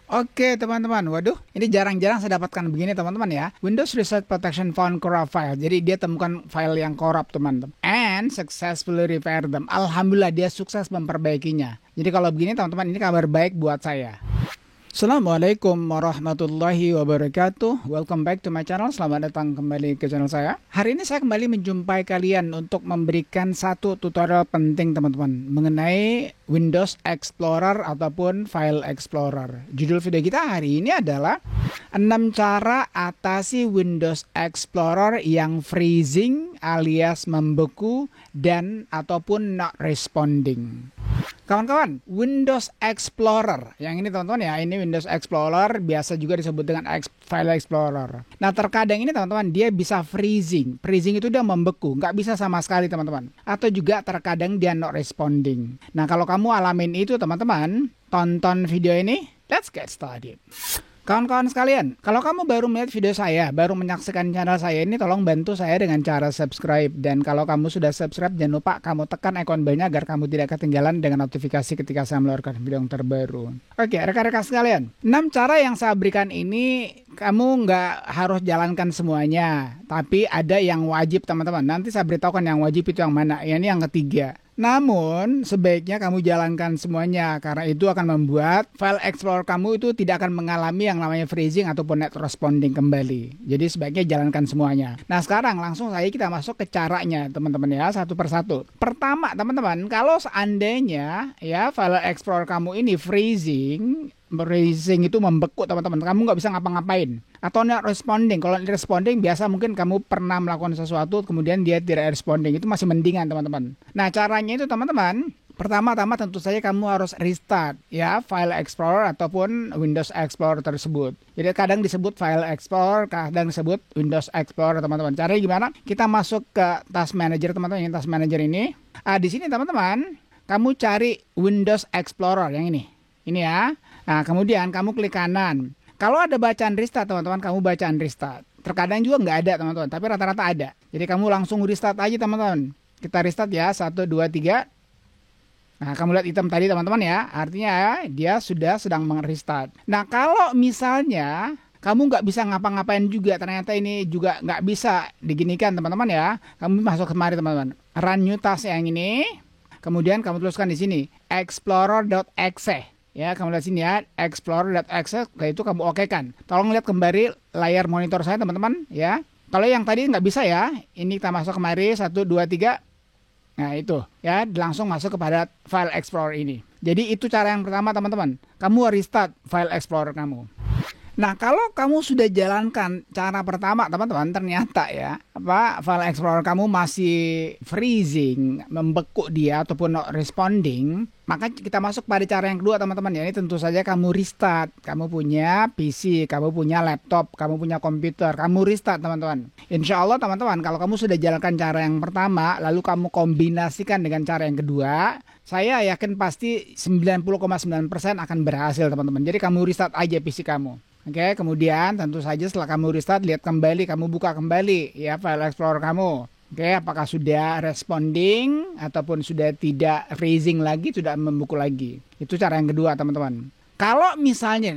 Oke teman-teman, waduh ini jarang-jarang saya dapatkan begini teman-teman ya. Windows Reset Protection found corrupt file. Jadi dia temukan file yang korup teman-teman. And successfully repair them. Alhamdulillah dia sukses memperbaikinya. Jadi kalau begini teman-teman ini kabar baik buat saya. Assalamualaikum warahmatullahi wabarakatuh. Welcome back to my channel. Selamat datang kembali ke channel saya. Hari ini saya kembali menjumpai kalian untuk memberikan satu tutorial penting teman-teman mengenai Windows Explorer ataupun File Explorer. Judul video kita hari ini adalah 6 cara atasi Windows Explorer yang freezing alias membeku dan ataupun not responding. Kawan-kawan, Windows Explorer yang ini teman-teman ya, ini Windows Explorer biasa juga disebut dengan File Explorer. Nah terkadang ini teman-teman dia bisa freezing. Freezing itu dia membeku, nggak bisa sama sekali teman-teman. Atau juga terkadang dia not responding. Nah kalau kamu alamin itu teman-teman, tonton video ini. Let's get started. Kawan-kawan sekalian, kalau kamu baru melihat video saya, baru menyaksikan channel saya ini, tolong bantu saya dengan cara subscribe. Dan kalau kamu sudah subscribe, jangan lupa kamu tekan ikon belnya agar kamu tidak ketinggalan dengan notifikasi ketika saya mengeluarkan video yang terbaru. Oke, rekan-rekan sekalian, 6 cara yang saya berikan ini, kamu nggak harus jalankan semuanya. Tapi ada yang wajib teman-teman. Nanti saya beritahukan yang wajib itu yang mana. Ini yang ketiga. Namun sebaiknya kamu jalankan semuanya karena itu akan membuat file explorer kamu itu tidak akan mengalami yang namanya freezing ataupun not responding kembali. Jadi sebaiknya jalankan semuanya. Nah sekarang langsung saja kita masuk ke caranya teman-teman ya, satu persatu. Pertama teman-teman, kalau seandainya ya file explorer kamu ini freezing itu membeku teman-teman, kamu nggak bisa ngapa-ngapain atau not responding. Kalau not responding biasa mungkin kamu pernah melakukan sesuatu kemudian dia tidak responding, itu masih mendingan teman-teman. Nah caranya itu teman-teman, pertama-tama tentu saja kamu harus restart ya File Explorer ataupun Windows Explorer tersebut. Jadi kadang disebut File Explorer, kadang disebut Windows Explorer teman-teman. Caranya gimana? Kita masuk ke Task Manager teman-teman, yang Task Manager ini. Di sini teman-teman, kamu cari Windows Explorer yang ini ya. Nah, kemudian kamu klik kanan. Kalau ada bacaan restart, teman-teman, kamu bacaan restart. Terkadang juga nggak ada, teman-teman, tapi rata-rata ada. Jadi kamu langsung restart aja, teman-teman. Kita restart ya, 1, 2, 3. Nah, kamu lihat item tadi, teman-teman ya. Artinya dia sudah sedang merestart. Nah, kalau misalnya kamu nggak bisa ngapa-ngapain juga, ternyata ini juga nggak bisa diginikan, teman-teman ya. Kamu masuk kemari, teman-teman. Run new task yang ini. Kemudian kamu tuliskan di sini, explorer.exe. Ya, kamu lihat sini ya, explorer.exe, itu kamu oke kan. Tolong lihat kembali layar monitor saya teman-teman ya. Kalau yang tadi nggak bisa ya, ini kita masuk kemari 1, 2, 3. Nah itu ya, langsung masuk kepada File Explorer ini. Jadi itu cara yang pertama teman-teman. Kamu restart File Explorer kamu. Nah kalau kamu sudah jalankan cara pertama teman-teman, ternyata ya File Explorer kamu masih freezing, membeku dia ataupun not responding, maka kita masuk pada cara yang kedua teman-teman ya. Ini tentu saja kamu restart. Kamu punya PC, kamu punya laptop, kamu punya komputer, kamu restart teman-teman. Insya Allah teman-teman, kalau kamu sudah jalankan cara yang pertama, lalu kamu kombinasikan dengan cara yang kedua, saya yakin pasti 90,9% akan berhasil teman-teman. Jadi kamu restart aja PC kamu. Oke, kemudian tentu saja setelah kamu restart, lihat kembali, kamu buka kembali ya File Explorer kamu. Oke, apakah sudah responding ataupun sudah tidak freezing lagi, sudah membeku lagi. Itu cara yang kedua teman-teman. Kalau misalnya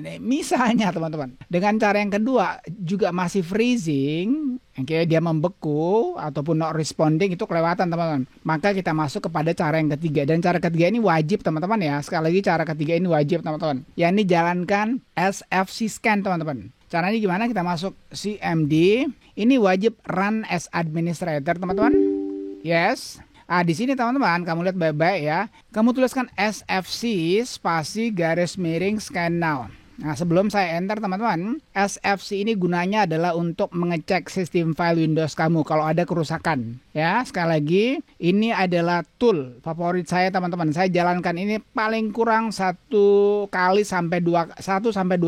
teman-teman, dengan cara yang kedua juga masih freezing, oke, dia membeku ataupun not responding, itu kelewatan teman-teman. Maka kita masuk kepada cara yang ketiga. Dan cara ketiga ini wajib teman-teman ya. Sekali lagi cara ketiga ini wajib teman-teman. Ya ini jalankan SFC scan teman-teman. Caranya gimana? Kita masuk CMD. Ini wajib run as administrator teman-teman. Yes. Di sini teman-teman, kamu lihat baik-baik ya. Kamu tuliskan SFC spasi garis miring scan now. Nah, sebelum saya enter teman-teman, SFC ini gunanya adalah untuk mengecek sistem file Windows kamu kalau ada kerusakan. Ya, sekali lagi, ini adalah tool favorit saya teman-teman. Saya jalankan ini paling kurang 1 sampai 2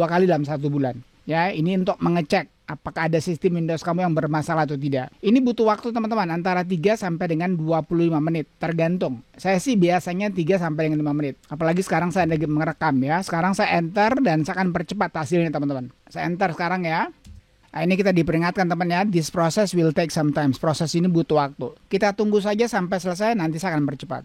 kali dalam 1 bulan. Ya, ini untuk mengecek apakah ada sistem Windows kamu yang bermasalah atau tidak. Ini butuh waktu teman-teman antara 3 sampai dengan 25 menit tergantung. Saya sih biasanya 3 sampai dengan 5 menit. Apalagi sekarang saya lagi merekam ya. Sekarang saya enter dan saya akan percepat hasilnya teman-teman. Saya enter sekarang ya. Nah, ini kita diperingatkan teman ya, this process will take some time. Proses ini butuh waktu. Kita tunggu saja sampai selesai, nanti saya akan percepat.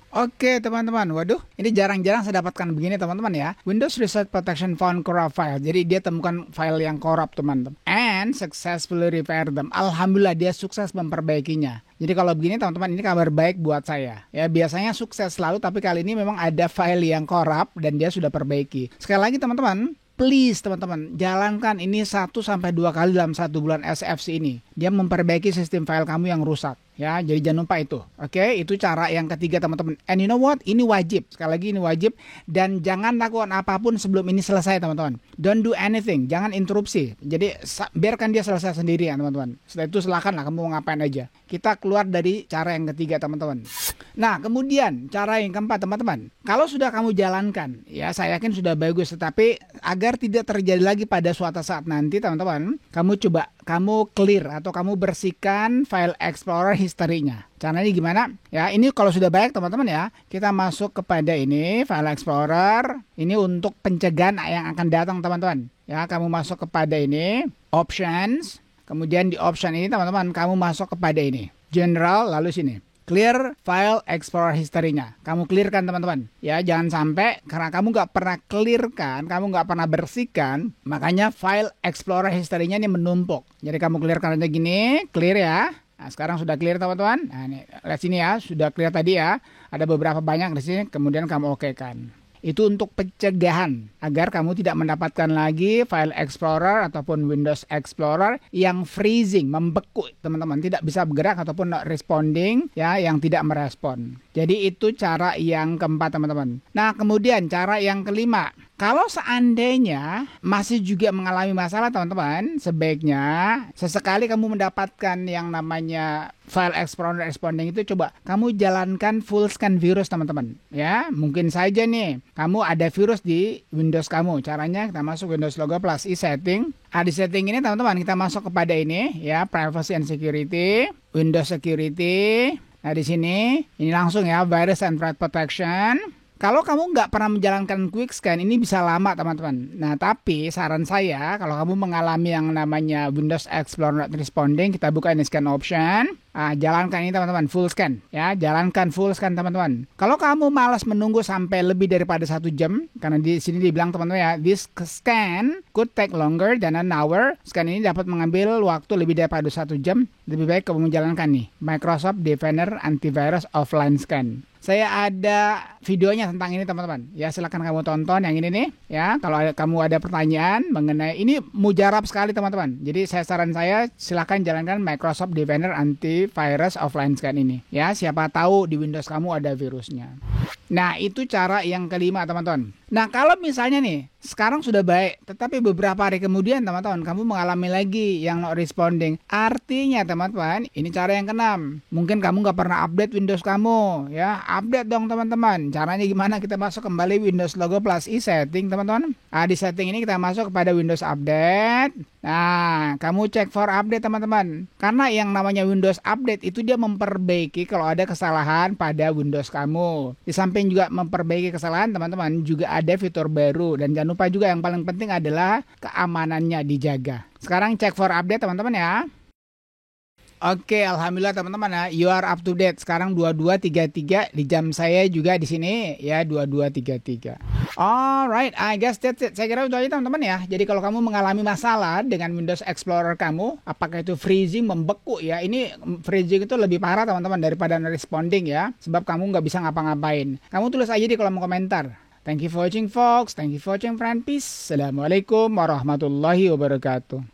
Oke teman-teman, waduh ini jarang-jarang saya dapatkan begini teman-teman ya. Windows Reset Protection found corrupt file. Jadi dia temukan file yang korup teman-teman. And successfully repair them. Alhamdulillah dia sukses memperbaikinya. Jadi kalau begini teman-teman ini kabar baik buat saya. Ya biasanya sukses selalu tapi kali ini memang ada file yang korup dan dia sudah perbaiki. Sekali lagi teman-teman, please teman-teman, jalankan ini 1-2 kali dalam 1 bulan SFC ini. Dia memperbaiki sistem file kamu yang rusak. Ya, jadi jangan lupa itu. Oke, itu cara yang ketiga teman-teman. And you know what? Ini wajib. Sekali lagi ini wajib. Dan jangan lakukan apapun sebelum ini selesai teman-teman. Don't do anything. Jangan interupsi. Jadi biarkan dia selesai sendiri ya teman-teman. Setelah itu silakan lah kamu mau ngapain aja. Kita keluar dari cara yang ketiga teman-teman. Nah, kemudian cara yang keempat teman-teman. Kalau sudah kamu jalankan, ya saya yakin sudah bagus. Tetapi agar tidak terjadi lagi pada suatu saat nanti teman-teman, kamu clear atau kamu bersihkan file Explorer historinya. Caranya gimana? Ya, ini kalau sudah baik teman-teman ya, kita masuk kepada ini file Explorer. Ini untuk pencegahan yang akan datang teman-teman. Ya, kamu masuk kepada ini options. Kemudian di option ini teman-teman kamu masuk kepada ini general lalu sini. Clear file Explorer history-nya. Kamu clearkan teman-teman. Ya, jangan sampai karena kamu nggak pernah clearkan, kamu nggak pernah bersihkan, makanya file Explorer history-nya ini menumpuk. Jadi kamu clearkan aja gini, clear ya. Nah, sekarang sudah clear teman-teman. Nah, ini lihat sini ya, sudah clear tadi ya. Ada beberapa banyak di sini, kemudian kamu okekan. Itu untuk pencegahan agar kamu tidak mendapatkan lagi file Explorer ataupun Windows Explorer yang freezing, membeku teman-teman, tidak bisa bergerak ataupun not responding ya, yang tidak merespon. Jadi itu cara yang keempat teman-teman. Nah, kemudian cara yang kelima. Kalau seandainya masih juga mengalami masalah teman-teman, sebaiknya sesekali kamu mendapatkan yang namanya file Explorer responding itu, coba kamu jalankan full scan virus teman-teman. Ya, mungkin saja nih kamu ada virus di Windows kamu. Caranya kita masuk Windows Logo plus i setting. Di setting ini teman-teman kita masuk kepada ini ya, privacy and security, Windows security. Nah di sini ini langsung ya virus and threat protection. Kalau kamu nggak pernah menjalankan quick scan ini bisa lama teman-teman. Nah tapi saran saya kalau kamu mengalami yang namanya Windows Explorer not responding, kita buka ini scan option. Jalankan ini teman-teman full scan ya, jalankan full scan teman-teman. Kalau kamu malas menunggu sampai lebih daripada 1 jam, karena di sini dibilang teman-teman ya, this scan could take longer than an hour. Scan ini dapat mengambil waktu lebih daripada 1 jam. Lebih baik kamu menjalankan nih Microsoft Defender Antivirus Offline Scan. Saya ada videonya tentang ini teman-teman. Ya silakan kamu tonton yang ini nih. Ya kalau kamu ada pertanyaan mengenai ini, mujarab sekali teman-teman. Jadi saran saya silakan jalankan Microsoft Defender Antivirus Offline Scan ini. Ya siapa tahu di Windows kamu ada virusnya. Nah itu cara yang kelima teman-teman. Nah kalau misalnya nih sekarang sudah baik, tetapi beberapa hari kemudian teman-teman kamu mengalami lagi yang not responding. Artinya teman-teman ini cara yang keenam. Mungkin kamu nggak pernah update Windows kamu ya. Update dong teman-teman. Caranya gimana? Kita masuk kembali Windows Logo plus i setting teman-teman. Di setting ini kita masuk kepada Windows Update. Nah kamu cek for update teman-teman. Karena yang namanya Windows Update itu dia memperbaiki kalau ada kesalahan pada Windows kamu. Di samping juga memperbaiki kesalahan teman-teman, juga ada fitur baru. Dan jangan lupa juga yang paling penting adalah keamanannya dijaga. Sekarang cek for update teman-teman ya. Oke, alhamdulillah teman-teman ya, you are up to date. Sekarang 22.33 di jam saya juga di sini ya 22.33. Alright, I guess that's it. Saya kira udah aja teman-teman ya. Jadi kalau kamu mengalami masalah dengan Windows Explorer kamu, apakah itu freezing, membeku ya. Ini freezing itu lebih parah teman-teman daripada responding ya. Sebab kamu nggak bisa ngapa-ngapain. Kamu tulis aja di kolom komentar. Thank you for watching folks. Thank you for watching friend. Peace. Assalamualaikum warahmatullahi wabarakatuh.